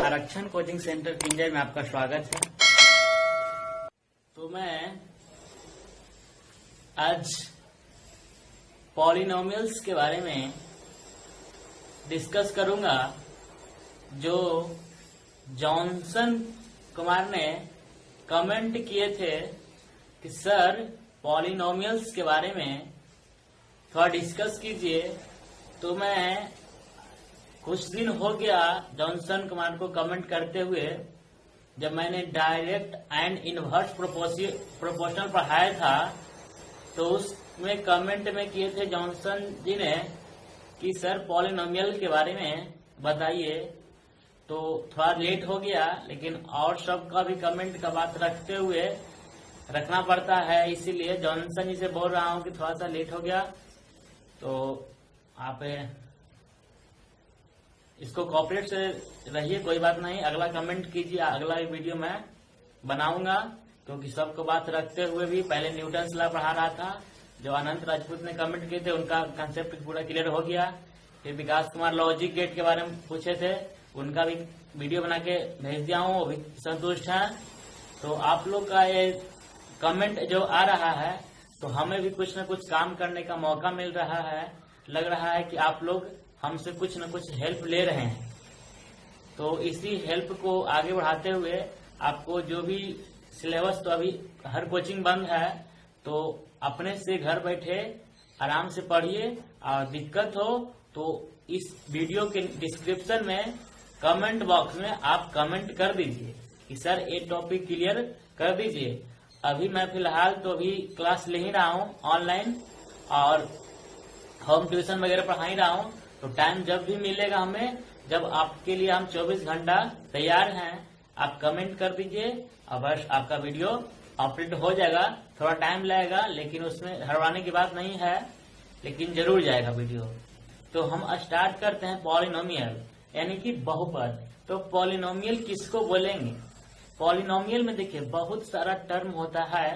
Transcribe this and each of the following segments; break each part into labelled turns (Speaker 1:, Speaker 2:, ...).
Speaker 1: आरक्षण coaching centre Keenjhar में आपका स्वागत है। तो मैं आज पॉलिनोमियल्स के बारे में डिस्कस करूंगा, जो जॉनसन कुमार ने कमेंट किए थे कि सर पॉलिनोमियल्स के बारे में थोड़ा डिस्कस कीजिए। तो मैं कुछ दिन हो गया जॉनसन कुमार को कमेंट करते हुए, जब मैंने डायरेक्ट एंड इनवर्स प्रोपोर्शनल पढ़ाया था तो उसमें कमेंट में किए थे जॉनसन जी ने कि सर पॉलिनोमियल के बारे में बताइए। तो थोड़ा लेट हो गया, लेकिन और सबका भी कमेंट का बात रखते हुए रखना पड़ता है, इसीलिए जॉनसन जी से बोल रहा हूं कि थोड़ा सा लेट हो गया। तो आप इसको कॉपरेट से रहिए, कोई बात नहीं। अगला कमेंट कीजिए, अगला वीडियो मैं बनाऊंगा, क्योंकि सबको बात रखते हुए भी पहले न्यूटन लॉ पढ़ा रहा था। जो अनंत राजपूत ने कमेंट किए थे उनका कंसेप्ट पूरा क्लियर हो गया। फिर विकास कुमार लॉजिक गेट के बारे में पूछे थे, उनका भी वीडियो बना के भेज दिया हूँ, वो भी संतुष्ट है। तो आप लोग का ये कमेंट जो आ रहा है, तो हमें भी कुछ न कुछ काम करने का मौका मिल रहा है। लग रहा है कि आप लोग हमसे कुछ न कुछ हेल्प ले रहे हैं। तो इसी हेल्प को आगे बढ़ाते हुए आपको जो भी सिलेबस, तो अभी हर कोचिंग बंद है, तो अपने से घर बैठे आराम से पढ़िए। और दिक्कत हो तो इस वीडियो के डिस्क्रिप्शन में कमेंट बॉक्स में आप कमेंट कर दीजिए कि सर ये टॉपिक क्लियर कर दीजिए। अभी मैं फिलहाल तो अभी क्लास ले ही रहा हूँ ऑनलाइन, और होम ट्यूशन वगैरह पढ़ा ही रहा हूँ। तो टाइम जब भी मिलेगा हमें, जब आपके लिए हम 24 घंटा तैयार हैं, आप कमेंट कर दीजिए और बस आपका वीडियो अपलोड हो जाएगा। थोड़ा टाइम लगेगा, लेकिन उसमें हड़वाने की बात नहीं है, लेकिन जरूर जाएगा वीडियो। तो हम स्टार्ट करते हैं पॉलिनोमियल, यानी कि बहुपद। तो पॉलिनोमियल किसको बोलेंगे? पॉलिनोमियल में देखिए बहुत सारा टर्म होता है।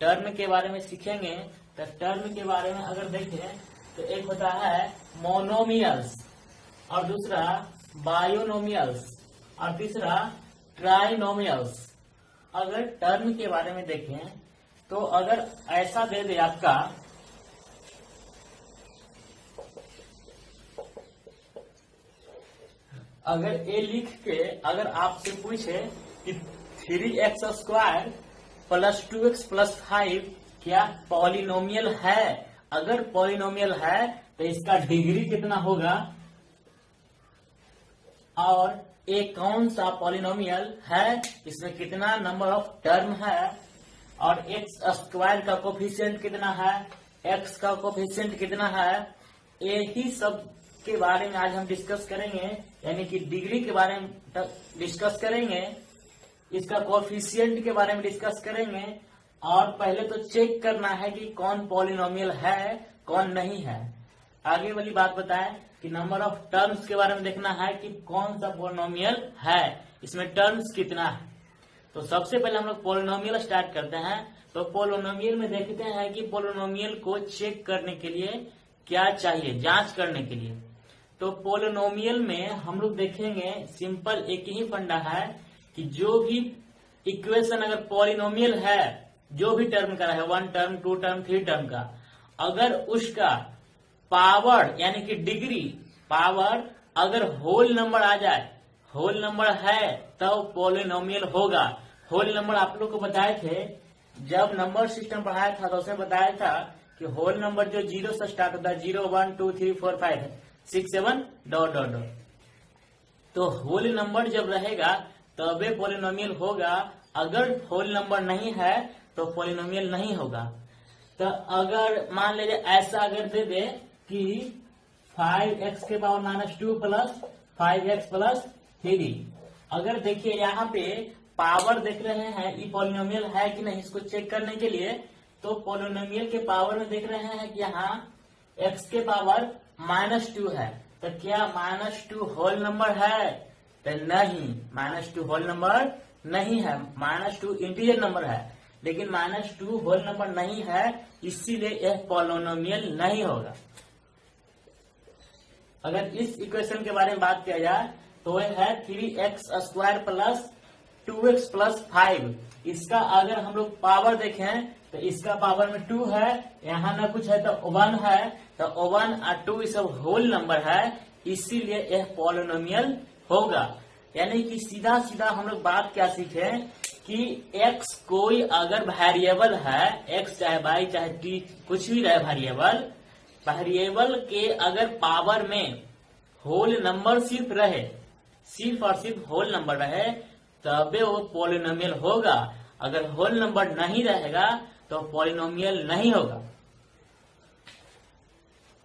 Speaker 1: टर्म के बारे में सीखेंगे। तो टर्म के बारे में अगर देखें तो एक होता है मोनोमियल्स, और दूसरा बायोनोमियल्स, और तीसरा ट्राइनोमियल्स। अगर टर्म के बारे में देखें तो अगर ऐसा दे दे आपका, अगर ये लिख के अगर आपसे पूछे कि 3x² + 2x + 5 क्या पॉलिनोमियल है? अगर पॉलिनोमियल है तो इसका डिग्री कितना होगा, और ये कौन सा पॉलिनोमियल है, इसमें कितना नंबर ऑफ टर्म है, और x² का कोफिशिएंट कितना है, x का कोफिशिएंट कितना है, यही सब के बारे में आज हम डिस्कस करेंगे। यानी कि डिग्री के बारे में डिस्कस करेंगे, इसका कोफिशिएंट के बारे में डिस्कस करेंगे, और पहले तो चेक करना है कि कौन पॉलिनोमियल है कौन नहीं है। आगे वाली बात बताएं कि नंबर ऑफ टर्म्स के बारे में देखना है कि कौन सा पॉलिनोमियल है, इसमें टर्म्स कितना है। तो सबसे पहले हम लोग पॉलिनोमियल स्टार्ट करते हैं। तो पॉलिनोमियल में देखते हैं कि पॉलिनोमियल को चेक करने के लिए क्या चाहिए, जांच करने के लिए। तो पॉलिनोमियल में हम लोग देखेंगे सिंपल एक ही फंडा है कि जो भी इक्वेशन अगर पॉलिनोमियल है, जो भी टर्म का है, 1 टर्म, 2 टर्म, 3 टर्म का, अगर उसका पावर यानी कि डिग्री पावर अगर होल नंबर आ जाए, होल नंबर है तो पॉलिनोमियल होगा। होल नंबर आप लोग को बताए थे, जब नंबर सिस्टम पढ़ाया था तो उसमें बताया था कि होल नंबर जो 0 से स्टार्ट होता है, 0, 1, 2, 3, 4, 5, 6, 7 ... तो होल नंबर जब रहेगा तबे पॉलिनोमियल होगा। अगर होल नंबर नहीं है तो पॉलिनोमियल नहीं होगा। तो अगर मान लीजिए ऐसा अगर दे दे कि 5x² - 2 + 5x + 3, अगर देखिए यहाँ पे पावर देख रहे हैं, ये पॉलिनोमियल है कि नहीं, इसको चेक करने के लिए। तो पॉलिनोमियल के पावर में देख रहे हैं कि यहाँ x के पावर -2 है, तो क्या -2 होल नंबर है? तो नहीं, -2 होल नंबर नहीं है। -2 इंटीजर नंबर है, लेकिन -2 होल नंबर नहीं है, इसीलिए यह पॉलिनोमियल नहीं होगा। अगर इस इक्वेशन के बारे में बात किया जाए तो यह है 3x² प्लस 2x प्लस 5। इसका अगर हम लोग पावर देखें तो इसका पावर में 2 है, यहाँ ना कुछ है तो 1 है, तो 1 और 2 सब होल नंबर है, इसीलिए यह पॉलिनोमियल होगा। यानी कि सीधा सीधा हम लोग बात क्या सीखे कि x कोई अगर वेरिएबल है, x चाहे y चाहे t कुछ भी रहे वेरिएबल के अगर पावर में होल नंबर सिर्फ और सिर्फ होल नंबर रहे तबे वो पॉलिनोमियल होगा। अगर होल नंबर नहीं रहेगा तो पॉलिनोमियल नहीं होगा।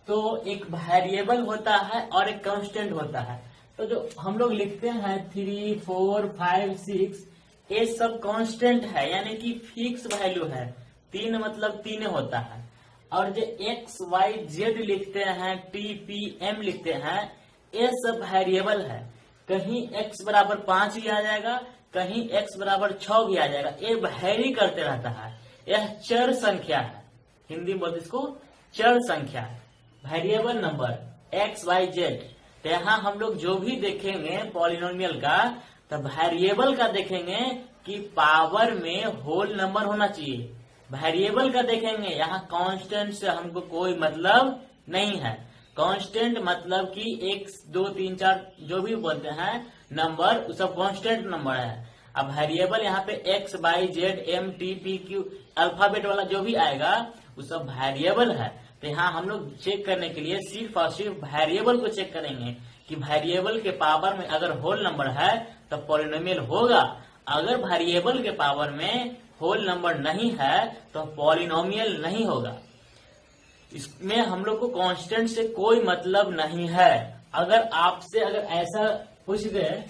Speaker 1: तो एक वेरिएबल होता है और एक कांस्टेंट होता है। तो जो हम लोग लिखते हैं 3, 4, 5, 6 ये सब कांस्टेंट है, यानी कि फिक्स वैल्यू है। 3 मतलब 3 होता है। और जो x, y, z लिखते हैं, t, p, m लिखते हैं, ये सब वेरिएबल है। कहीं x बराबर 5 भी आ जाएगा, कहीं x बराबर 6 भी आ जाएगा, ये वेरी करते रहता है। यह चर संख्या है, हिंदी में बोलते इसको चर संख्या है, variable number x, y, z। तो यहाँ हम लोग जो भी देखेंगे पॉलिनोमियल का, तो वेरिएबल का देखेंगे कि पावर में होल नंबर होना चाहिए। वेरिएबल का देखेंगे, यहाँ कांस्टेंट से हमको कोई मतलब नहीं है। कांस्टेंट मतलब कि 1, 2, 3, 4 जो भी बोलते हैं नंबर, वो सब कांस्टेंट नंबर है। अब वेरिएबल यहाँ पे x, y, z, m, t, p, q alphabet वाला जो भी आएगा वो सब वेरिएबल है। तो यहाँ हम लोग चेक करने के लिए सिर्फ और सिर्फ वेरिएबल को चेक करेंगे कि वेरिएबल के पावर में अगर होल नंबर है तो पॉलिनोमियल होगा। अगर वेरिएबल के पावर में होल नंबर नहीं है तो पॉलिनोमियल नहीं होगा। इसमें हम लोग को कांस्टेंट से कोई मतलब नहीं है। अगर आपसे ऐसा पूछ दे,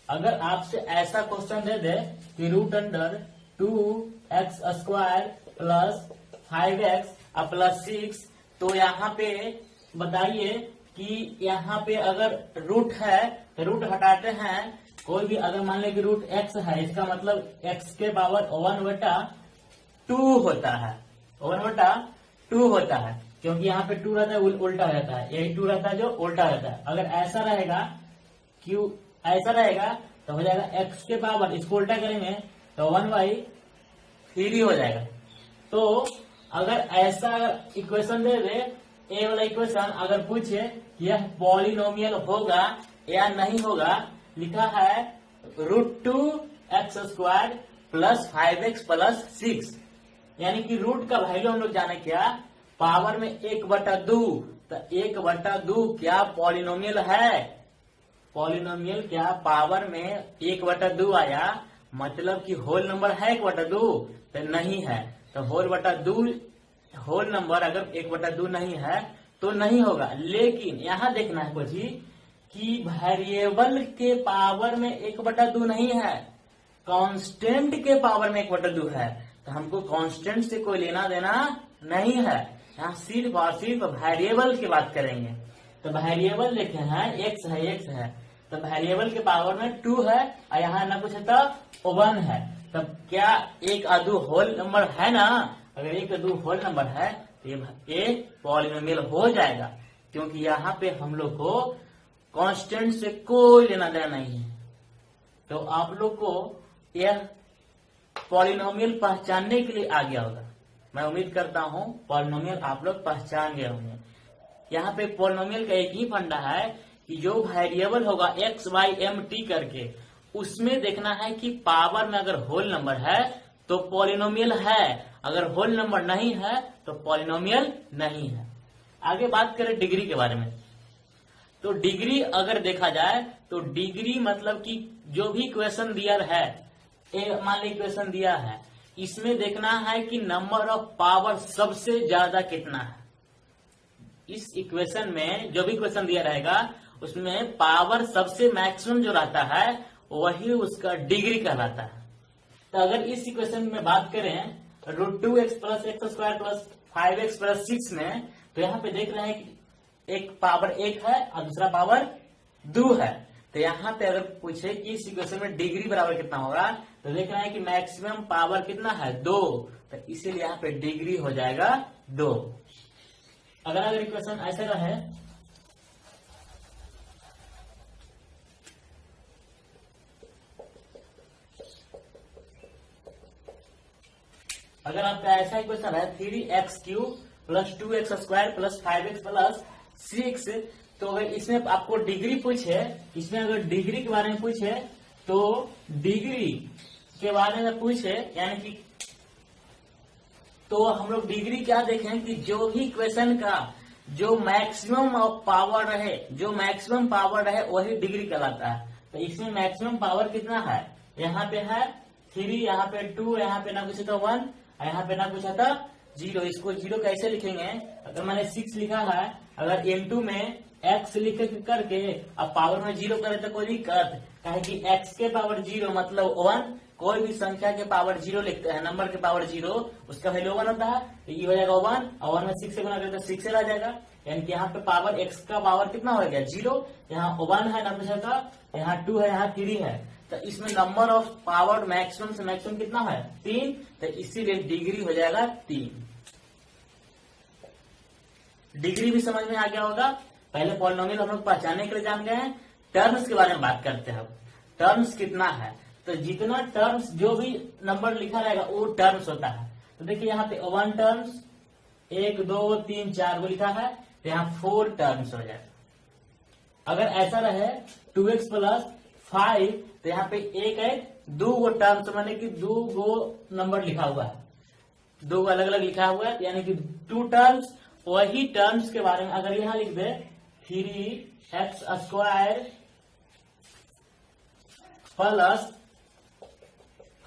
Speaker 1: अगर आपसे ऐसा क्वेश्चन दे दे कि √2x² प्लस 5x प्लस 6, तो यहाँ पे बताइए कि यहाँ पे अगर रूट है तो रूट हटाते हैं। कोई भी अगर मान ले कि √x है, इसका मतलब x के पावर 1/2 होता है, 1/2 होता है, क्योंकि यहाँ पे 2 रहता है उल्टा हो जाता है, यही 2 रहता है जो उल्टा रहता है। अगर ऐसा रहेगा, क्यों ऐसा रहेगा तो हो जाएगा x के पावर, इसको उल्टा करेंगे तो 1/3 हो जाएगा। तो अगर ऐसा इक्वेशन दे दे, ए वाला इक्वेशन अगर पूछे यह पॉलिनोमियल होगा या नहीं होगा, लिखा है √2x² प्लस 5x प्लस 6, यानी कि रूट का वैल्यू हम लोग जाने क्या, पावर में 1/2, तो 1/2 क्या पॉलिनोमियल है? पॉलिनोमियल क्या पावर में 1/2 आया, मतलब कि होल नंबर है 1/2? तो नहीं है। तो होल नंबर अगर 1/2 नहीं है तो नहीं होगा। लेकिन यहाँ देखना है कुछ ही कि वेरिएबल के पावर में 1/2 नहीं है, कांस्टेंट के पावर में 1/2 है। तो हमको कांस्टेंट से कोई लेना देना नहीं है, यहाँ सिर्फ और सिर्फ वेरिएबल की बात करेंगे। तो वेरिएबल देखे हैं x है, तो वेरिएबल के पावर में 2 है और यहाँ ना कुछ है तो 1 है। तब क्या 1/2 होल नंबर है ना? अगर 1/2 होल नंबर है तो ये पॉलिनोमियल हो जाएगा, क्योंकि यहाँ पे हम लोग को कांस्टेंट से कोई लेना देना नहीं है। तो आप लोग को यह पॉलिनोमियल पहचानने के लिए आ गया होगा। मैं उम्मीद करता हूँ पॉलिनोमियल आप लोग पहचान गए होंगे। यहाँ पे पॉलिनोमियल का एक ही फंडा है कि जो वेरिएबल होगा x, y, m, t करके, उसमें देखना है कि पावर में अगर होल नंबर है तो पॉलिनोमियल है, अगर होल नंबर नहीं है तो पॉलिनोमियल नहीं है। आगे बात करें डिग्री के बारे में, तो डिग्री अगर देखा जाए तो डिग्री मतलब कि जो भी क्वेश्चन दिया है, मान ली क्वेश्चन दिया है, इसमें देखना है कि नंबर ऑफ पावर सबसे ज्यादा कितना है। इस इक्वेशन में जो भी क्वेश्चन दिया रहेगा उसमें पावर सबसे मैक्सिमम जो रहता है वही उसका डिग्री कहलाता है। तो अगर इस इक्वेशन में बात करें √2x plus x² plus 5x plus 6 में, तो यहाँ पे देख रहे हैं कि एक पावर 1 है और दूसरा पावर 2 है। तो यहाँ पे अगर पूछे कि इस इक्वेशन में डिग्री बराबर कितना होगा, तो देख रहे हैं कि मैक्सिमम पावर कितना है 2, तो इसीलिए यहाँ पे डिग्री हो जाएगा 2। अगर इक्वेशन ऐसे रहे, अगर आपका ऐसा इक्वेशन है 3x³ plus 2x² plus 5x plus 6, तो अगर इसमें आपको डिग्री पूछे, इसमें अगर डिग्री के बारे में पूछे तो डिग्री के बारे में पूछे, यानी कि तो हम लोग डिग्री क्या देखें कि जो भी इक्वेशन का जो मैक्सिमम ऑफ पावर रहे, जो मैक्सिमम पावर रहे वही डिग्री कहलाता है। तो इसमें मैक्सिमम पावर कितना है, यहाँ पे है 3, यहाँ पे 2, यहाँ पे ना कुछ था 1, यहाँ पे ना कुछ था 0। इसको 0 कैसे लिखेंगे, अगर मैंने 6 लिखा है, अगर n2 में x लिख करके अब पावर में 0 करे तो कोई दिक्कत, कहे कि x के पावर 0 मतलब 1, कोई भी संख्या के पावर 0 लिखते हैं, नंबर के पावर 0 उसका वैल्यू 1 होता है, तो ये हो जाएगा 1, और 1 में 6 से गुना करें तो 6 से रह जाएगा, यानी कि यहाँ पे पावर x का पावर कितना हो गया 0, यहाँ 1 है ना कुछ का, यहाँ 2 है, यहाँ 3 है, तो इसमें नंबर ऑफ पावर मैक्सिमम से मैक्सिमम कितना है 3, तो इसीलिए डिग्री हो जाएगा 3। डिग्री भी समझ में आ गया होगा। पहले पॉलिनोमियल हम लोग पहचानने के लिए जान गए हैं, टर्म्स के बारे में बात करते हैं। टर्म्स कितना है, तो जितना टर्म्स जो भी नंबर लिखा रहेगा वो टर्म्स होता है। तो देखिए यहाँ पे 1 टर्म्स, 1 2 3 4 वो लिखा है, तो यहाँ 4 टर्म्स हो जाएगा। अगर ऐसा रहे 2x प्लस 5, तो यहाँ पे 2 गो टर्म्स, माने कि 2 गो नंबर लिखा हुआ है, 2 अलग अलग लिखा हुआ है, यानी कि 2 टर्म्स। वही टर्म्स के बारे में अगर यहाँ लिख दे 3x² प्लस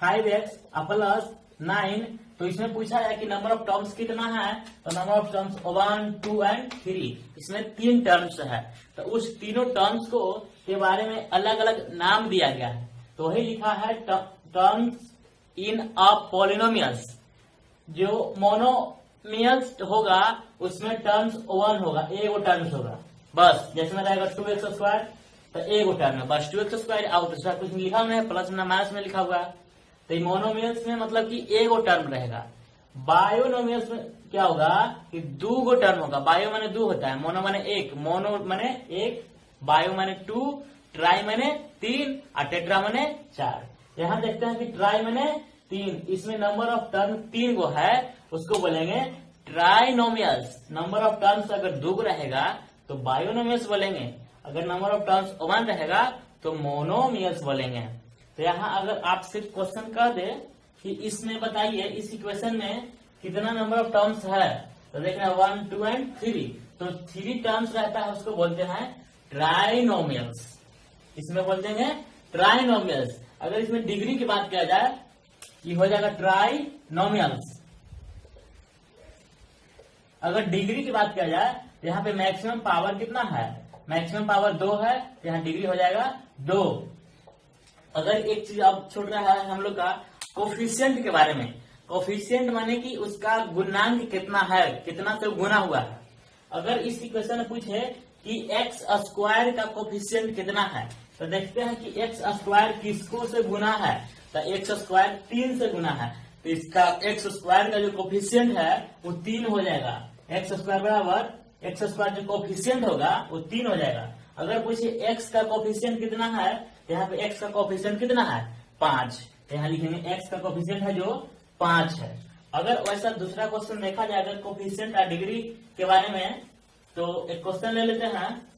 Speaker 1: 5x प्लस 9, तो इसमें पूछा जाए कि नंबर ऑफ टर्म्स कितना है, तो नंबर ऑफ टर्म्स 1 2 एंड 3, इसमें 3 टर्म्स है। तो उस तीनों टर्म्स को के बारे में अलग अलग नाम दिया गया है, तो वही लिखा है टर्म्स इन अ पॉलिनोमियल्स। जो मोनोमियल्स होगा उसमें टर्म्स 1 होगा, एगो टर्म्स होगा बस, जैसे में रहेगा 2x² तो एगो टर्म है बस 2x² आउट, दूसरा कुछ लिखा नहीं है, प्लस ना माइनस में लिखा हुआ है। तो मोनोमियल्स में मतलब कि एगो टर्म रहेगा। बायोनोमियल्स में क्या होगा कि 2 गो टर्म होगा, बायो माने 2 होता है, मोनो माने 1, मोनो माने 1, बायो माने 2, ट्राई माने 3 और टेट्रा माने 4। यहाँ देखते हैं कि ट्राई माने 3, इसमें नंबर ऑफ टर्म 3 गो है, उसको बोलेंगे ट्राइनोमियल्स। नंबर ऑफ टर्म्स अगर 2 रहेगा तो बायोनोमियल्स बोलेंगे, अगर नंबर ऑफ टर्म्स 1 रहेगा तो मोनोमियल्स बोलेंगे। तो यहाँ अगर आपसे क्वेश्चन कर दे कि इसमें बताइए इस इक्वेशन में कितना नंबर ऑफ टर्म्स है, तो देखना 1 2 एंड 3, तो 3 टर्म्स रहता है, उसको बोलते हैं ट्राइनोमियल्स, इसमें बोलते हैं ट्राइनोमियल्स। अगर इसमें डिग्री की बात किया जाए ये हो जाएगा ट्राइनोमियल्स। अगर डिग्री की बात किया जाए तो यहाँ पे मैक्सिमम पावर कितना है, मैक्सिमम पावर 2 है, तो यहाँ डिग्री हो जाएगा 2। अगर एक चीज अब छूट रहा है हम लोग का कोफिशिएंट के बारे में, कोफिशिएंट माने कि उसका गुणांक कितना है, कितना से गुना हुआ है। अगर इस इक्वेशन में पूछे कि x² का कोफिशिएंट कितना है, तो देखते हैं कि x² किसको से गुना है, तो x² 3 से गुना है, तो इसका x² का जो कोफिशिएंट है वो 3 हो जाएगा। x² बराबर x² जो कोफिशिएंट होगा वो 3 हो जाएगा। अगर पूछे x का कोफिशिएंट कितना है, तो यहाँ पे x का कोफिशिएंट कितना है 5, तो यहाँ लिखेंगे x का कोफिशिएंट है जो 5 है। अगर वैसा दूसरा क्वेश्चन देखा जाए अगर कोफिशिएंट और डिग्री के बारे में, तो एक क्वेश्चन ले लेते हैं।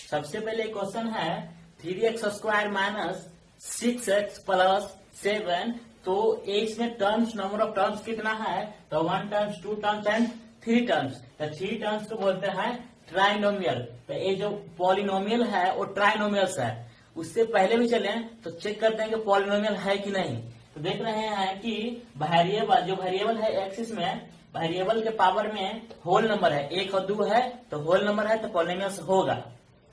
Speaker 1: सबसे पहले क्वेश्चन है 3x² माइनस 6x प्लस 7, तो इसमें टर्म्स नंबर ऑफ टर्म्स कितना है, तो 1 टर्म्स 2 टर्म्स एंड 3 टर्म्स। तो 3 टर्म्स को बोलते हैं ट्राइनोमियल। तो ये जो पॉलिनोमियल है वो ट्राइनोमियल्स है। उससे पहले भी चले तो चेक करते हैं कि पॉलिनोमियल है कि नहीं। तो देख रहे हैं कि वेरिएबल जो वेरिएबल है एक्सिस में, वेरिएबल के पावर में होल नंबर है, 1 और 2 है, तो होल नंबर है तो पॉलिनोमियल्स होगा।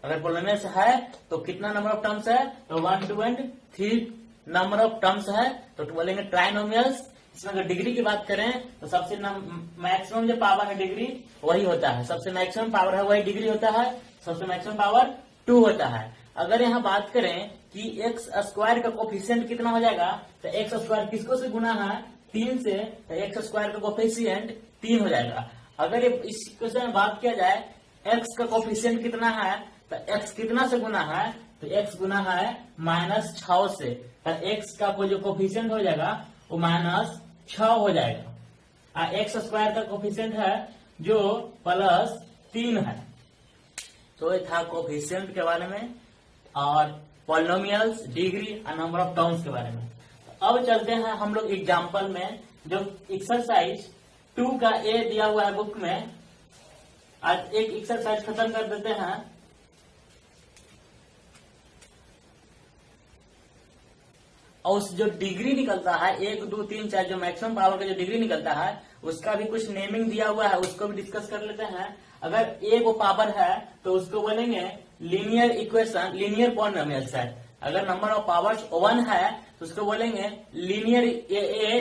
Speaker 1: अगर पोलिनोमियल है तो कितना नंबर ऑफ टर्म्स है, तो 1 2 एंड 3 नंबर ऑफ टर्म्स है, तो बोलेंगे ट्राइनोमियल्स। इसमें अगर डिग्री की बात करें तो सबसे मैक्सिमम जो पावर है डिग्री वही होता है, सबसे मैक्सिमम पावर है वही डिग्री होता है, सबसे मैक्सिमम पावर 2 होता है। अगर यहाँ बात करें कि एक्स स्क्वायर का कोफिशिएंट कितना हो जाएगा, तो एक्स स्क्वायर किसको से गुना है, 3 से, तो एक्स स्क्वायर का कोफिशिएंट 3 हो जाएगा। अगर इस क्वेश्चन में बात किया जाए एक्स का कोफिशिएंट कितना है, तो एक्स कितना से गुना है, तो एक्स गुना है -6 से, तो एक्स का जो कोफिशिएंट हो जाएगा वो -6 हो जाएगा। एक्स स्क्वायर का कोफिशिएंट है जो +3 है। तो ये था कोफिशिएंट के बारे में और पॉलिनोमियल्स, डिग्री और नंबर ऑफ टर्म्स के बारे में। तो अब चलते हैं हम लोग एग्जाम्पल में, जो एक्सरसाइज 2 का ए दिया हुआ है बुक में। आज एक एक्सरसाइज खत्म कर देते हैं। और उस जो डिग्री निकलता है 1 2 3 4 जो मैक्सिमम पावर का जो डिग्री निकलता है उसका भी कुछ नेमिंग दिया हुआ है, उसको भी डिस्कस कर लेते हैं। अगर ए को पावर है तो उसको बोलेंगे linear equation, linear polynomial set. अगर नंबर ऑफ पावर्स 1 है तो उसको बोलेंगे लीनियर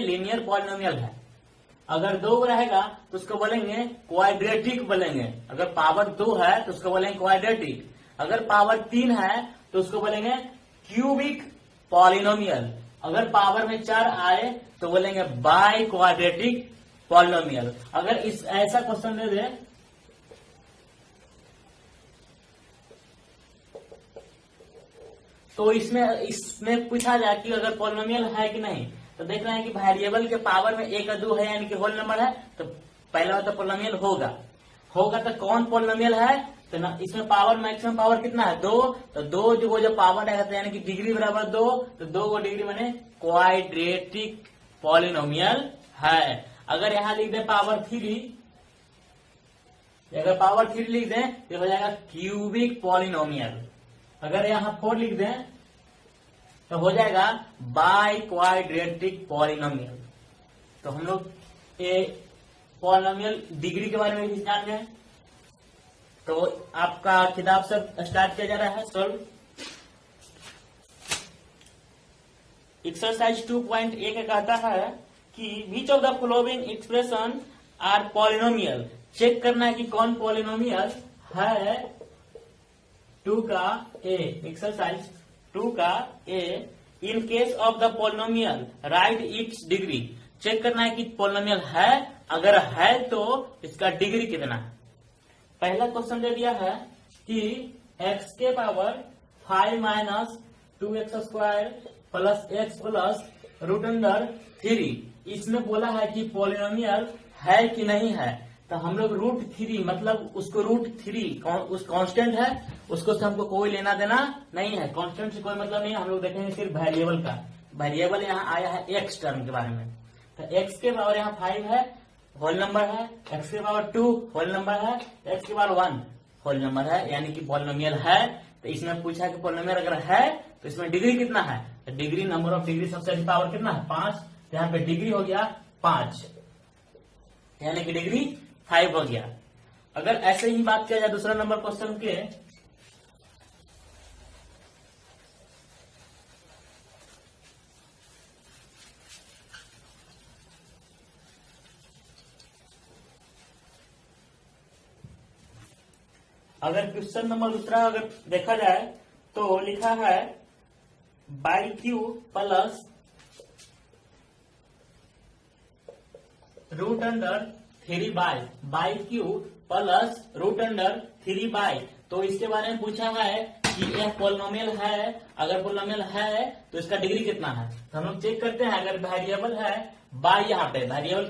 Speaker 1: लीनियर पॉलिनोमियल है। अगर 2 रहेगा तो उसको बोलेंगे क्वाड्रेटिक बोलेंगे। अगर पावर 2 है तो उसको बोलेंगे क्वाड्रेटिक। अगर पावर 3 है तो उसको बोलेंगे क्यूबिक पॉलिनोमियल। अगर पावर में 4 आए तो बोलेंगे बाई क्वाड्रेटिक पॉलिनोमियल। अगर इस ऐसा क्वेश्चन दे दे तो इसमें पूछा जाए कि अगर पॉलिनोमियल है कि नहीं, तो देख रहे हैं कि वेरिएबल के पावर में 1 और 2 है यानी कि होल नंबर है, तो पहला तो पॉलिनोमियल होगा। तो कौन पॉलिनोमियल है, तो ना इसमें पावर मैक्सिमम पावर कितना है 2, तो 2 जो पावर रहेगा तो यानी कि डिग्री बराबर 2, तो 2 को डिग्री माने क्वाड्रेटिक पॉलिनोमियल है। अगर यहाँ लिख दे पावर 3, अगर पावर 3 लिख दें तो हो जाएगा क्यूबिक पॉलिनोमियल। अगर यहाँ 4 लिख दें तो हो जाएगा बाई क्वाड्रेटिक पॉलिनोमियल। तो हम लोग पॉलिनोमियल डिग्री के बारे में भी जान गए। तो आपका किताब से स्टार्ट किया जा रहा है सॉल्व। एक्सरसाइज 2.1 कहता है कि which of the following expression are polynomial. Check करना है कि कौन पॉलिनोमियल है। 2 का ए, एक्सरसाइज 2 का A, in case of the polynomial right its degree. Check करना है कि पॉलिनोमियल है, अगर है तो इसका डिग्री कितना है। पहला क्वेश्चन दे दिया है कि x के power 5 minus 2x square plus x plus √3। इसमें बोला है कि पॉलिनोमियल है कि नहीं है। तो हम लोग √3 मतलब उसको √3 उस कांस्टेंट है, उसको से हमको कोई लेना देना नहीं है। कांस्टेंट से कोई मतलब नहीं है। हम लोग देखेंगे सिर्फ वेरिएबल का। वेरिएबल यहाँ आया है x टर्म के बारे में। तो x के पावर यहाँ 5 है, होल नंबर है। x के पावर 2 होल नंबर है। x के पावर 1 होल नंबर है, यानी कि पॉलिनोमियल है। तो इसमें पूछा कि पॉलिनोमियल अगर है तो इसमें डिग्री कितना है, तो डिग्री नंबर ऑफ डिग्री सबसे अधिक पावर कितना है 5। तो यहाँ पे डिग्री हो गया 5, यानी कि डिग्री 5 हो गया। अगर ऐसे ही बात किया जाए दूसरा नंबर क्वेश्चन के, अगर क्वेश्चन नंबर दूसरा अगर देखा जाए तो लिखा है by Q plus √3 by Q plus √3 by. तो इसके बारे में पूछा है कि यह पॉलिनोमियल है। अगर पॉलिनोमियल है तो इसका डिग्री कितना है। तो हम लोग चेक करते हैं। अगर वेरिएबल है बाई, यहाँ पे वेरिएबल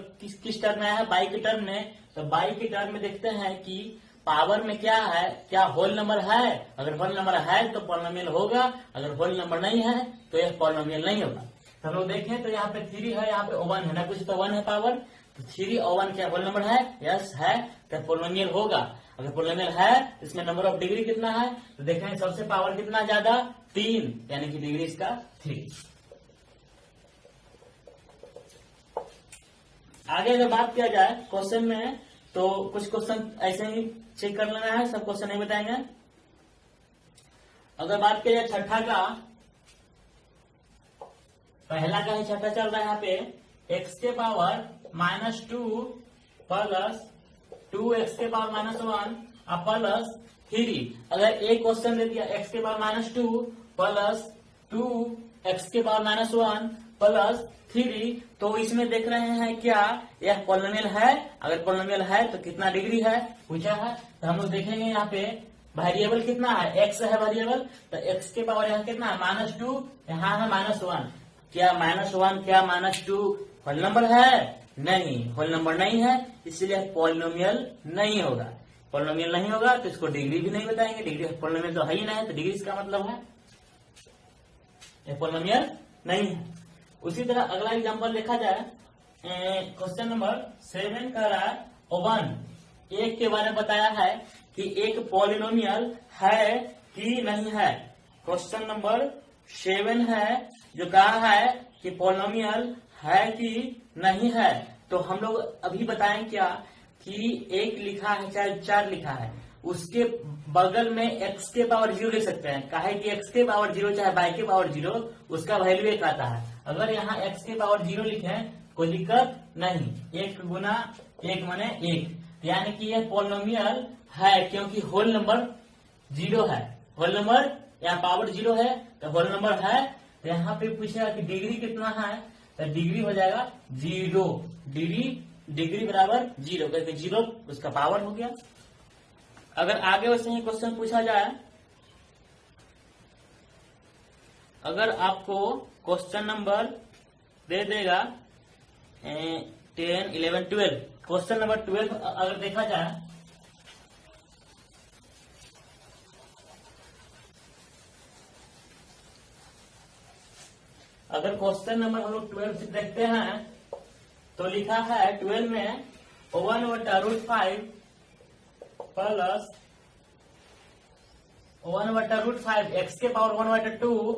Speaker 1: किस टर्म में है, बाई के टर्म में। तो बाई के टर्म में देखते हैं कि पावर में क्या है, क्या होल नंबर है। अगर होल नंबर है तो पॉलिनोमियल होगा, अगर होल नंबर नहीं है तो यह पॉलिनोमियल नहीं होगा। तो हम लोग देखें तो यहाँ पे 3 है, यहाँ पे 1 है ना, कुछ तो 1 है पावर। तो 3 और 1 क्या होल नंबर है, यस है, तो पॉलिनोमियल होगा। अगर पॉलिनोमियल है तो इसमें नंबर ऑफ डिग्री कितना है, तो देखें सबसे पावर कितना ज्यादा 3, यानी कि डिग्री इसका 3। आगे अगर बात किया जाए क्वेश्चन में, तो कुछ क्वेश्चन ऐसे ही चेक कर लेना है, सब क्वेश्चन नहीं बताएंगे। अगर बात किया जाए छठा का, पहला का ही छठा चल रहा है यहाँ पे, एक्स के पावर -2 प्लस 2x के पावर -1 प्लस 3। अगर एक क्वेश्चन दे दिया एक्स के पावर -2 प्लस 2x के पावर -1 प्लस 3, तो इसमें देख रहे हैं क्या यह पॉलिनोमियल है। अगर पॉलिनोमियल है तो कितना डिग्री है पूछा है, तो हम लोग देखेंगे यहाँ पे वेरिएबल कितना है, x है वेरिएबल, तो x के पावर यहाँ कितना है -2, यहाँ है -1। क्या -1 क्या -2 होल नंबर है? नहीं, होल नंबर नहीं है, इसलिए पॉलिनोमियल नहीं होगा। पॉलिनोमियल नहीं होगा तो इसको डिग्री भी नहीं बताएंगे, डिग्री पॉलिनोमियल तो है ही नहीं, तो डिग्री इसका मतलब है ये पॉलिनोमियल नहीं है। उसी तरह अगला एग्जांपल देखा जाए, क्वेश्चन नंबर 7 का रहा 1 एक के बारे में बताया है कि एक पॉलिनोमियल है कि नहीं है। क्वेश्चन नंबर 7 है जो कहा है कि पॉलिनोमियल है कि नहीं है। तो हम लोग अभी बताएं क्या कि एक लिखा है चाहे 4 लिखा है, उसके बगल में x के पावर 0 लिख सकते हैं। काहे कि x के पावर 0 चाहे y के पावर 0 उसका वैल्यू 1 आता है। अगर यहाँ x के पावर 0 लिखे कोई दिक्कत नहीं, 1 गुना 1 माने 1, यानी कि यह पॉलिनोमियल है क्योंकि होल नंबर 0 है। होल नंबर यहाँ पावर 0 है तो होल नंबर है। तो यहाँ पे पूछेगा कि डिग्री कितना है, तो डिग्री हो जाएगा 0, डिग्री बराबर 0, करके 0 उसका पावर हो गया। अगर आगे वैसे ही क्वेश्चन पूछा जाए, अगर आपको क्वेश्चन नंबर दे देगा 10, 11, 12, क्वेश्चन नंबर 12 अगर देखा जाए, अगर क्वेश्चन नंबर हम लोग 12 से देखते हैं तो लिखा है 12 में 1/√5 प्लस 1/√5 x के पावर 1/2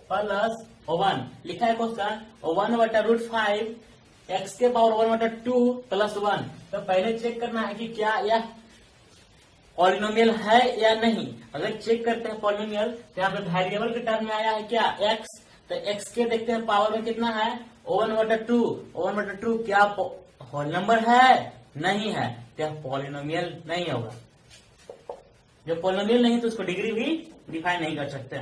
Speaker 1: प्लस 1 लिखा है क्वेश्चन 1/√5 x के पावर 1/2 प्लस 1। तो पहले चेक करना है कि क्या यह पॉलिनोमियल है या नहीं। अगर चेक करते हैं पॉलिनोमियल तो यहाँ पे वेरिएबल के टर्म में आया है क्या x, तो x के देखते हैं पावर में कितना है 1/2, 1/2 क्या होल नंबर है? नहीं है, तो यह पॉलिनोमियल नहीं होगा। जब पॉलिनोमियल नहीं तो उसको डिग्री भी डिफाइन नहीं कर सकते।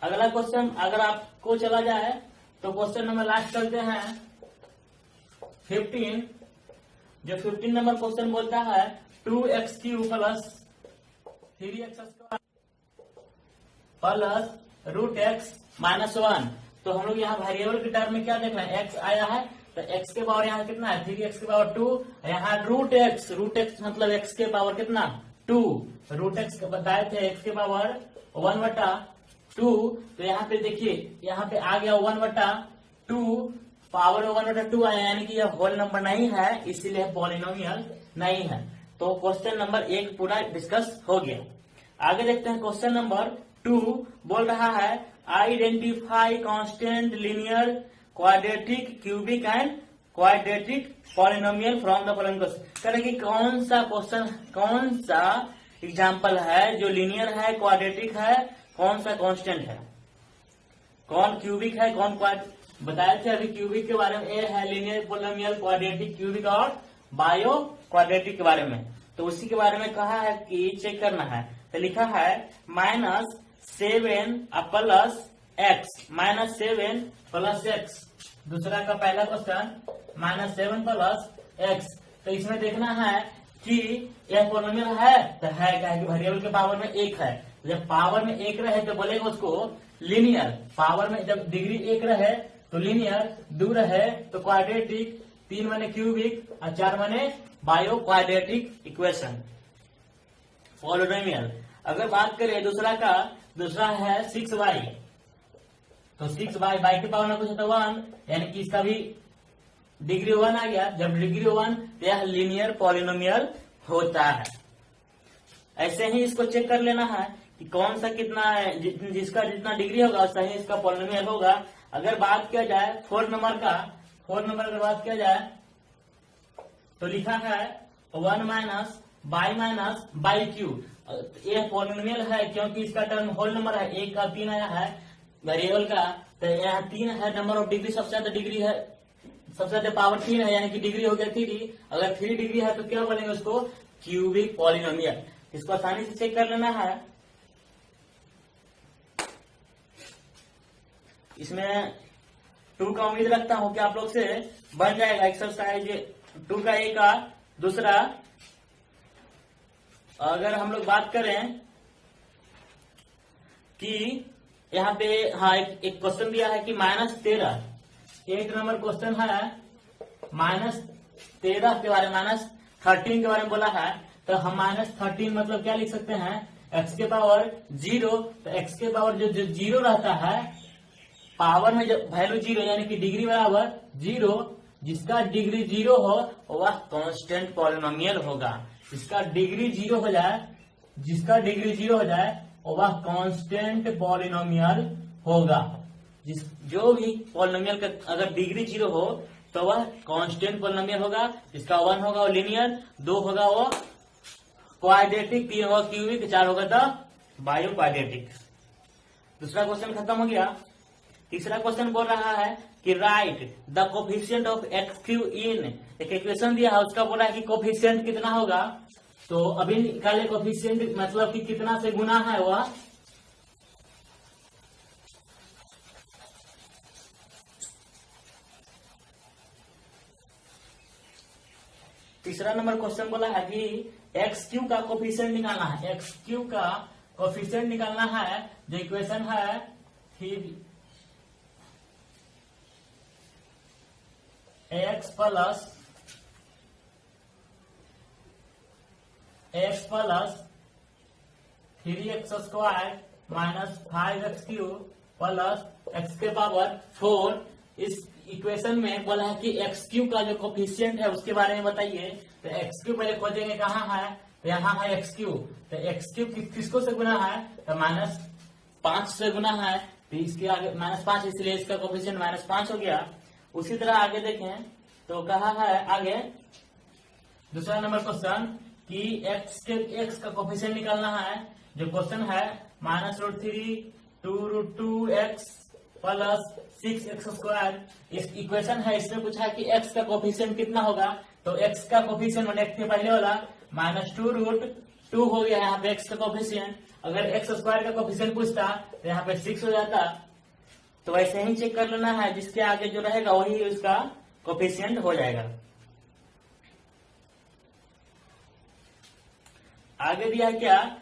Speaker 1: अगला क्वेश्चन अगर आपको चला जाए तो क्वेश्चन नंबर लास्ट चलते हैं 15, जो 15 नंबर क्वेश्चन बोलता है 2x³ plus 3x² plus √x -1। तो हम लोग यहाँ वेरिएबल के टर्म में क्या देख रहे हैं, x आया है, तो x के पावर यहाँ कितना है 3x के पावर 2, यहाँ √x मतलब x के पावर कितना 2, √x बताए थे x के पावर 1/2। तो यहाँ पे देखिए यहाँ पे आ गया 1/2, पावर 1/2 आया, यानी कि यह होल नंबर नहीं है, इसीलिए पॉलिनोमियल नहीं है। तो क्वेश्चन नंबर 1 पूरा डिस्कस हो गया। आगे देखते हैं क्वेश्चन नंबर 2 बोल रहा है identify constant linear quadratic cubic and quadratic polynomial from the following question. कह रहे कि कौन सा एग्जाम्पल है जो लीनियर है, क्वाड्रेटिक है, कौन सा कांस्टेंट है, कौन क्यूबिक है, कौन बताए थे अभी क्यूबिक के बारे में, ए है लीनियर पॉलिनोमियल, क्वाड्रेटिक क्यूबिक और बायो क्वाड्रेटिक के बारे में। तो उसी के बारे में कहा है कि चेक करना है। तो लिखा है -7 प्लस x, -7 + x। दूसरा का पहला क्वेश्चन -7 + x। तो इसमें देखना है कि यह पॉलिनोमियल है, तो है क्या है कि वेरिएबल के पावर में 1 है। जब पावर में 1 रहे तो बोलेगा उसको लीनियर, पावर में जब डिग्री 1 रहे तो लीनियर, 2 रहे तो क्वाड्रेटिक, 3 माने क्यूबिक और 4 माने बायो क्वाड्रेटिक इक्वेशन पॉलिनोमियल। अगर बात करें दूसरा है 6y, तो 6y के पावर में कुछ तो 1, यानी कि इसका भी डिग्री 1 आ गया। जब डिग्री 1 तो यह लीनियर पॉलिनोमियल होता है। ऐसे ही इसको चेक कर लेना है कि कौन सा कितना है, जिसका जितना डिग्री होगा वैसा ही इसका पॉलिनोमियल होगा। अगर बात किया जाए 4 नंबर अगर बात किया जाए तो लिखा है 1 - y - y³ ये पॉलिनोमियल है क्योंकि इसका टर्म होल नंबर है, 1 का 3 आया है वेरिएबल का, तो यहाँ 3 है, नंबर ऑफ डिग्री सबसे ज्यादा डिग्री है, सबसे ज्यादा पावर 3 है, यानी कि डिग्री हो गया 3। अगर 3 डिग्री है तो क्या बोलेंगे उसको, क्यूबिक पॉलिनोमियल। इसको आसानी से चेक कर लेना है। इसमें 2 का उम्मीद रखता हूं कि आप लोग से बन जाएगा एक्सरसाइज 2 का ए का। दूसरा, अगर हम लोग बात करें कि यहाँ पे हाँ एक क्वेश्चन दिया है कि -13, एक नंबर क्वेश्चन है -13 के बारे में, -13 के बारे में बोला है। तो हम -13 मतलब क्या लिख सकते हैं, x के पावर 0। तो x के पावर जो 0 रहता है, पावर में जब वैल्यू 0 यानी कि डिग्री बराबर 0, जिसका डिग्री 0 हो वह कांस्टेंट पॉलिनोमियल होगा। जिसका डिग्री 0 हो जाए, जिसका डिग्री 0 हो जाए वह कांस्टेंट पॉलिनोमियल होगा। जो भी पॉलिनोमियल का अगर डिग्री 0 हो तो वह कांस्टेंट पॉलिनोमियल होगा। जिसका 1 होगा वो लीनियर, 2 होगा वो क्वाड्रेटिक, 3 होगा क्यूबिक, 4 होगा तो बायो क्वाड्रेटिक। दूसरा क्वेश्चन खत्म हो गया। तीसरा क्वेश्चन बोल रहा है कि write the coefficient of x cube in, एक इक्वेशन दिया है, उसका बोला है कि कोफिशिएंट कितना होगा। तो अभी निकाले कोफिशिएंट मतलब कि कितना से गुना है वह। तीसरा नंबर क्वेश्चन बोला है कि एक्स क्यू का कोफिशिएंट निकालना है, एक्स क्यू का कोफिशिएंट निकालना है। जो इक्वेशन है x plus 3x² minus 5x³ plus x के पावर 4। इस इक्वेशन में बोला है कि x³ का जो कोफिशिएंट है उसके बारे में बताइए। तो x³ पहले खोजेंगे कहाँ है, तो यहाँ है x³। तो x³ किसको से गुना है, तो -5 से गुना है। तो इसके आगे -5, इसलिए इसका कोफिशिएंट -5 हो गया। उसी तरह आगे देखें तो कहा है आगे दूसरा नंबर क्वेश्चन कि x का कोफिशिएंट निकालना है। जो क्वेश्चन है -√3 2√2x प्लस 6x²। इस इक्वेशन है, इसमें पूछा है कि x का कोफिशिएंट कितना होगा। तो x का कोफिशिएंट मतलब x के पहले वाला -2√2 हो गया यहाँ पे x का कोफिशिएंट। अगर x² का कोफिशिएंट पूछता तो यहाँ पे 6 हो जाता। तो वैसे ही चेक कर लेना है, जिसके आगे जो रहेगा वही उसका कोफिशिएंट हो जाएगा। आगे दिया क्या,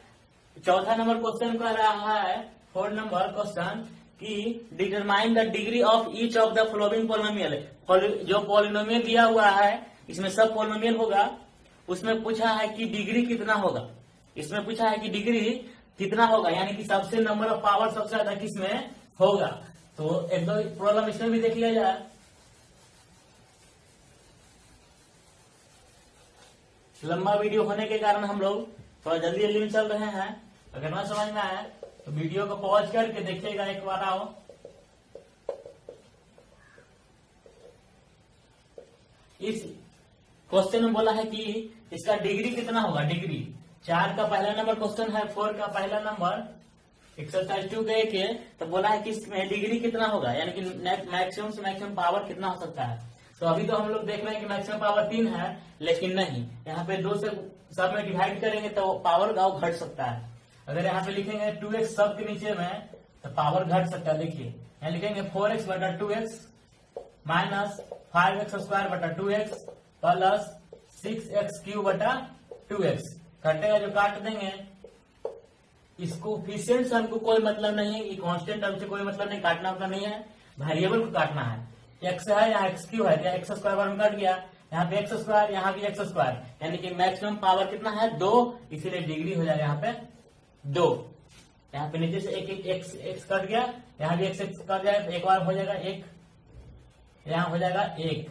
Speaker 1: चौथा नंबर क्वेश्चन कह रहा है, 4 नंबर क्वेश्चन कि determine the degree of each of the following polynomial. जो पॉलिनोमियल दिया हुआ है इसमें सब पॉलिनोमियल होगा, उसमें पूछा है कि डिग्री कितना होगा। इसमें पूछा है कि डिग्री कितना होगा, यानी कि सबसे नंबर ऑफ पावर सबसे ज्यादा किसमें होगा। तो एक दो प्रॉब्लम इसमें भी देख लिया जाए। लंबा वीडियो होने के कारण हम लोग थोड़ा जल्दी जल्दी में चल रहे हैं। अगर ना समझ में आए तो वीडियो को पॉज करके देखिएगा एक बार। आओ, इस क्वेश्चन में बोला है कि इसका डिग्री कितना होगा। डिग्री 4 का पहला नंबर क्वेश्चन है, 4 का पहला नंबर एक्सरसाइज 2 के तो बोला है कि इसमें डिग्री कितना होगा, यानी कि मैक्सिमम से मैक्सिमम पावर कितना हो सकता है। तो अभी तो हम लोग देख रहे हैं कि मैक्सिमम पावर 3 है, लेकिन नहीं, यहाँ पे 2 से सब में डिवाइड करेंगे तो पावर का घट सकता है। अगर यहाँ पे लिखेंगे 2x सब के नीचे में तो पावर घट सकता है। देखिए यहाँ लिखेंगे 4x बटा 2x माइनस 5x² बटा 2x प्लस 6x³ बटा 2x। घटेगा जो काट देंगे। इसको कोफिशिएंट से हमको कोई मतलब नहीं है, ये कांस्टेंट टर्म से कोई मतलब नहीं, काटना मतलब नहीं है, वेरिएबल को काटना है। x है यहाँ x³ है, क्या x² बार में कट गया, यहाँ पे x², यहाँ भी x², यानी कि मैक्सिमम पावर कितना है 2, इसीलिए डिग्री हो जाएगा यहाँ पे 2। यहाँ पे नीचे से एक x कट गया, यहाँ भी x कट जाए तो एक बार हो जाएगा 1, यहाँ हो जाएगा 1।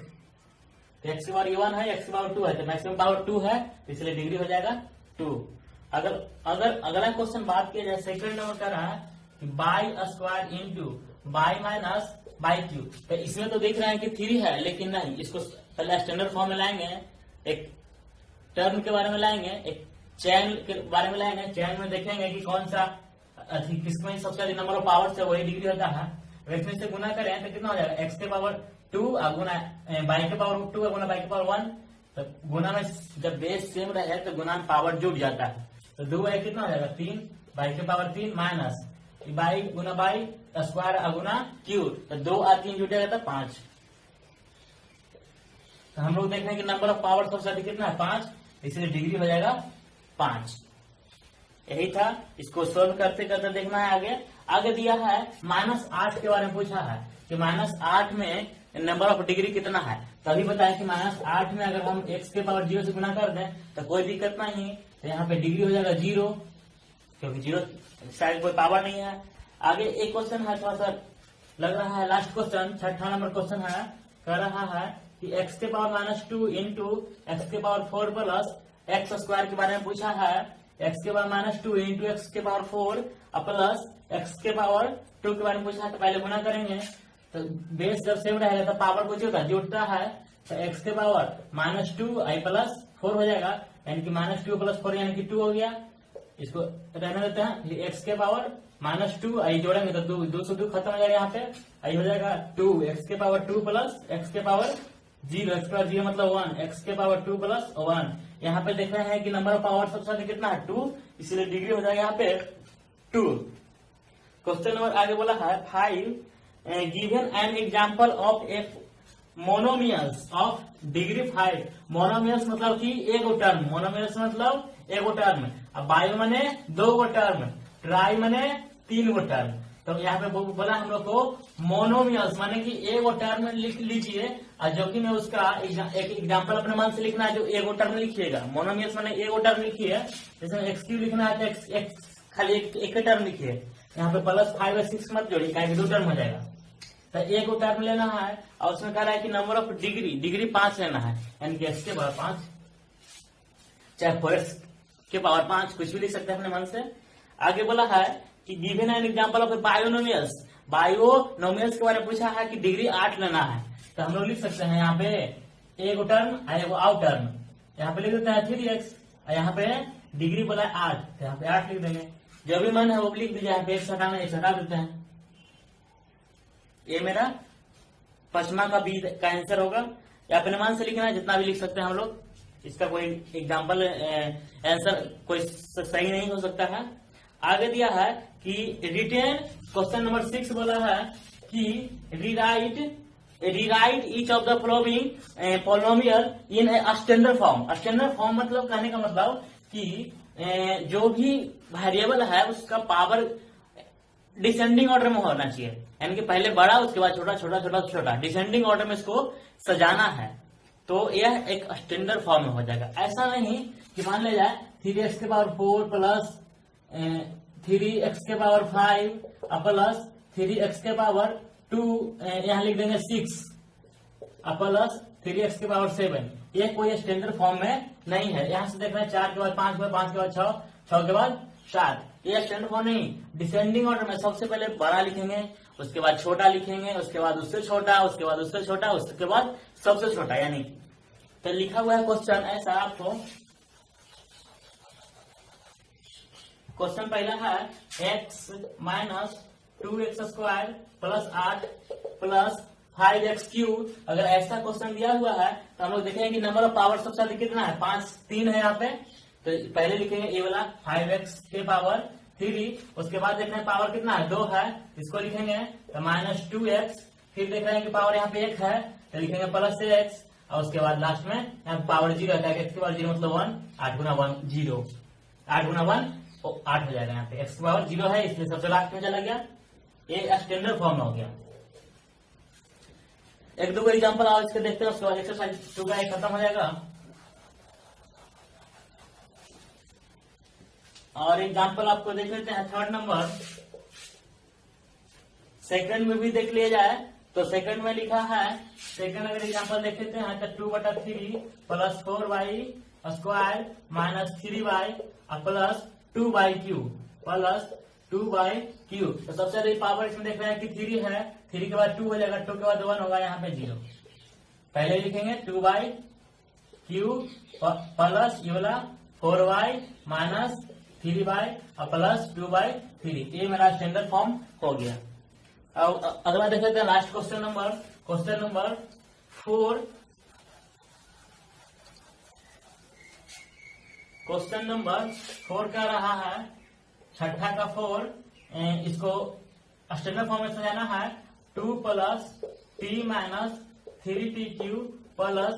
Speaker 1: तो x की पावर 1 है, x की पावर 2 है, तो मैक्सिमम पावर 2 है, इसलिए डिग्री हो जाएगा 2। अगर अगला क्वेश्चन बात किया जाए, सेकंड नंबर का रहा कि y² into y minus y³। तो इसमें तो देख रहे हैं कि 3 है, लेकिन नहीं, इसको पहले स्टैंडर्ड फॉर्म में लाएंगे, एक टर्म के बारे में लाएंगे, एक चैन के बारे में लाएंगे। चैन में देखेंगे कि कौन सा किसमें सबसे अधिक नंबर ऑफ पावर से वही डिग्री होता है। इसमें से गुना करें तो कितना हो जाएगा, एक्स के पावर 2 गुना बाई के पावर 2 गुना बाई के पावर 1। तो गुना में जब बेस सेम रहे तो गुना में पावर जुड़ जाता है। तो 2 बाई कितना हो जाएगा 3 बाई के पावर 3 माइनस बाई गुना बाई स्क्वायर अगुना क्यूब। तो 2 और 3 जुटेगा तो 5। तो हम लोग देख रहे हैं कि नंबर ऑफ पावर सबसे अधिक कितना है 5, इसलिए डिग्री हो जाएगा 5। यही था, इसको सोल्व करते करते देखना है आगे। आगे दिया है -8 के बारे में पूछा है कि -8 में नंबर ऑफ डिग्री कितना है। तभी बताया कि -8 में अगर हम x के पावर 0 से गुना कर दें तो कोई दिक्कत नहीं। तो यहाँ पे डिग्री हो जाएगा 0, क्योंकि 0 शायद कोई पावर नहीं है। आगे एक क्वेश्चन है, थोड़ा सा लग रहा है लास्ट क्वेश्चन, 6ठा नंबर क्वेश्चन है। कह रहा है कि x के पावर -2 इंटू एक्स के पावर 4 प्लस एक्स स्क्वायर के बारे में पूछा है। x के पावर -2 इंटू एक्स के पावर 4 प्लस एक्स के पावर 2 के बारे में पूछा है। तो पहले गुना करेंगे। तो बेस जब सेम रहेगा तो पावर कुछ होगा जुड़ता है। तो x के पावर -2 आई प्लस 4 हो जाएगा, यानी कि -2 प्लस 4 यानी कि 2 हो गया। इसको रहने देते हैं। x के पावर -2 आई जोड़ेंगे तो 2 से 2 खत्म हो जाएगा। यहाँ पे आई हो जाएगा 2 x के पावर 2 प्लस x के पावर 0, एक्स पावर 0 मतलब 1, x के पावर 2 प्लस 1। यहाँ पे देख रहे हैं कि नंबर ऑफ पावर सबसे अधिक कितना है 2, इसलिए डिग्री हो जाएगा यहाँ पे 2। क्वेश्चन नंबर आगे बोला है 5 given an example of A monomials of degree 5। Monomials मतलब कि एगो टर्म, मोनोमियल्स मतलब एगो टर्म। अब बायो मने 2 गो टर्म, ट्राई मने 3 गो टर्म। तो यहाँ पे बोला हम लोग को मोनोमियल्स माने कि एगो टर्म लिख लीजिए, और जो कि मैं उसका एक एग्जाम्पल अपने मन से लिखना है जो एगो टर्म लिखिएगा। मोनोमियल्स माने एगो टर्म लिखिए, जैसे एक्स क्यू लिखना है तो एक्स खाली एक टर्म लिखिए। यहाँ पे +5 और 6 मत जोड़िए, क्या 2 टर्म हो जाएगा। तो एगो टर्म लेना है, और उसमें कह रहा है कि नंबर ऑफ डिग्री 5 लेना है, यानी कि एक्स के पावर 5 चाहे 4x के पावर 5 कुछ भी लिख सकते हैं अपने मन से। आगे बोला है कि गिवन एन एग्जांपल ऑफ बायोनोमियल्स। बायोनोमियल्स के बारे में पूछा है कि डिग्री 8 लेना है। तो हम लोग लिख सकते हैं यहाँ पे एगो टर्म और एगो आउट टर्म। यहाँ पे लिख देते हैं 3x, और यहाँ पे डिग्री बोला है 8, तो यहाँ पे 8 लिख देंगे। जो भी मन है वो लिख दीजिए। यहाँ पे x हटाना, x हटा देते हैं। ये मेरा पश्चिमा का बी का आंसर होगा। या अपने मन से लिखना है, जितना भी लिख सकते हैं हम लोग। इसका कोई एग्जाम्पल आंसर कोई सही नहीं हो सकता है। आगे दिया है कि रिटेन क्वेश्चन नंबर 6 बोला है कि rewrite each of the following polynomial in standard form. Standard form मतलब कहने का मतलब कि जो भी वेरिएबल है उसका पावर डिसेंडिंग ऑर्डर में होना चाहिए, यानी कि पहले बड़ा उसके बाद छोटा छोटा छोटा छोटा, डिसेंडिंग ऑर्डर में इसको सजाना है। तो यह एक स्टैंडर्ड फॉर्म में हो जाएगा। ऐसा नहीं कि मान ले जाए 3x के पावर 4 प्लस 3x के पावर 5 प्लस 3x के पावर 2, यहाँ लिख देंगे 6 प्लस 3x के पावर 7। ये कोई स्टैंडर्ड फॉर्म में नहीं है। यहाँ से देख रहे हैं 4 के बाद 5 के बाद 5 के बाद 6, 6 के बाद 7। ये स्टैंडर्ड फॉर्म नहीं। डिसेंडिंग ऑर्डर में सबसे पहले बड़ा लिखेंगे, उसके बाद छोटा लिखेंगे, उसके बाद उससे छोटा, उसके बाद उससे छोटा, उसके बाद सबसे छोटा। यानी तो लिखा हुआ है क्वेश्चन ऐसा आपको। क्वेश्चन पहला है x minus 2x square plus 8 plus 5x cube. अगर ऐसा क्वेश्चन दिया हुआ है तो हम लोग देखेंगे कि नंबर ऑफ पावर सबसे अधिक कितना है 5, 3 है यहाँ पे। तो पहले लिखेंगे ये वाला 5x के पावर 3, उसके बाद देख रहे हैं पावर कितना है 2 है, इसको लिखेंगे तो -2x। फिर देख रहे हैं कि पावर यहाँ पे 1 है तो लिखेंगे +6x, और उसके बाद लास्ट में यहाँ पावर 0 है, x के पावर 0 मतलब 1, 8 गुना 1 0, 8 गुना 1 8 हो जाएगा। यहाँ पे x के पावर 0 है इसलिए सबसे लास्ट में चला गया। ये स्टैंडर्ड फॉर्म हो गया। एक दो एग्जाम्पल आओ इसके देखते हैं, उसके बाद एक्सरसाइज 2 का खत्म हो जाएगा। और एग्जाम्पल आपको देख लेते हैं 3rd नंबर। सेकंड में भी देख लिया जाए तो सेकंड में लिखा है, सेकंड अगर एग्जाम्पल देख लेते हैं तो 2/3 plus 4y square minus 3y plus 2/q plus 2/q। तो सबसे अधिक पावर इसमें देख रहे हैं कि 3 है, 3 के बाद 2 हो जाएगा, 2 के बाद 1 होगा, यहाँ पे 0। पहले लिखेंगे 2/q प्लस ये वाला 4y माइनस 3y और प्लस 2/3। ये मेरा स्टैंडर्ड फॉर्म हो गया। अब अगला देख लेते हैं last question number 4। Question number 4 का रहा है छठा का 4। इसको स्टैंडर्ड फॉर्म में सजाना है 2 + t - 3t³ प्लस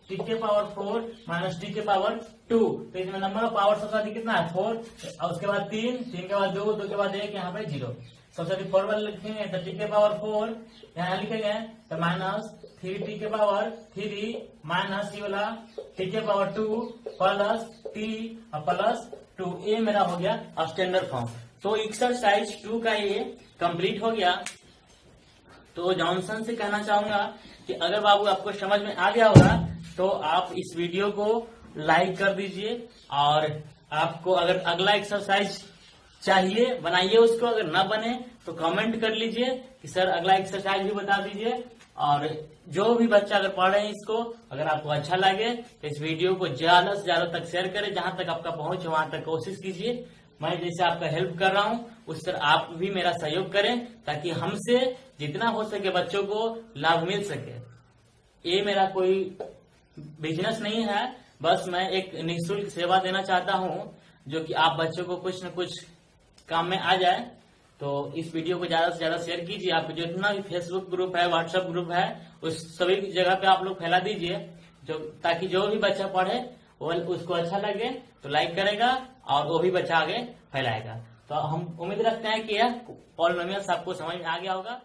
Speaker 1: t के पावर 4 माइनस t के पावर 2। तो इसमें नंबर ऑफ पावर सबसे अधिक कितना है 4, और उसके बाद 3 के बाद 2 के बाद 1, यहाँ पे 0। सबसे अधिक 4 वाले लिखेंगे तो t के पावर 4 यहाँ लिखेंगे तो माइनस 3t के पावर 3 माइनस ये वाला t के पावर 2 प्लस t और प्लस 2। ये मेरा हो गया स्टैंडर्ड फॉर्म। तो एक्सरसाइज 2 का ये कंप्लीट हो गया। तो जॉनसन से कहना चाहूंगा कि अगर बाबू आपको समझ में आ गया होगा तो आप इस वीडियो को लाइक कर दीजिए, और आपको अगर अगला एक्सरसाइज चाहिए बनाइए उसको, अगर ना बने तो कमेंट कर लीजिए कि सर अगला एक्सरसाइज भी बता दीजिए। और जो भी बच्चा अगर पढ़ रहे हैं इसको, अगर आपको अच्छा लगे तो इस वीडियो को ज्यादा से ज्यादा तक शेयर करें, जहां तक आपका पहुंच वहां तक कोशिश कीजिए। मैं जैसे आपका हेल्प कर रहा हूं उस तरह आप भी मेरा सहयोग करें, ताकि हमसे जितना हो सके बच्चों को लाभ मिल सके। ये मेरा कोई बिजनेस नहीं है, बस मैं एक निःशुल्क सेवा देना चाहता हूं, जो कि आप बच्चों को कुछ न कुछ काम में आ जाए। तो इस वीडियो को ज्यादा से ज्यादा शेयर कीजिए। आपको जितना भी फेसबुक ग्रुप है, व्हाट्सएप ग्रुप है, उस सभी जगह पे आप लोग फैला दीजिए, ताकि जो भी बच्चा पढ़े वो उसको अच्छा लगे तो लाइक करेगा और वो भी बच्चा आगे फैलाएगा। तो हम उम्मीद रखते हैं कि यह पॉलिनोमियल्स आपको समझ में आ गया होगा।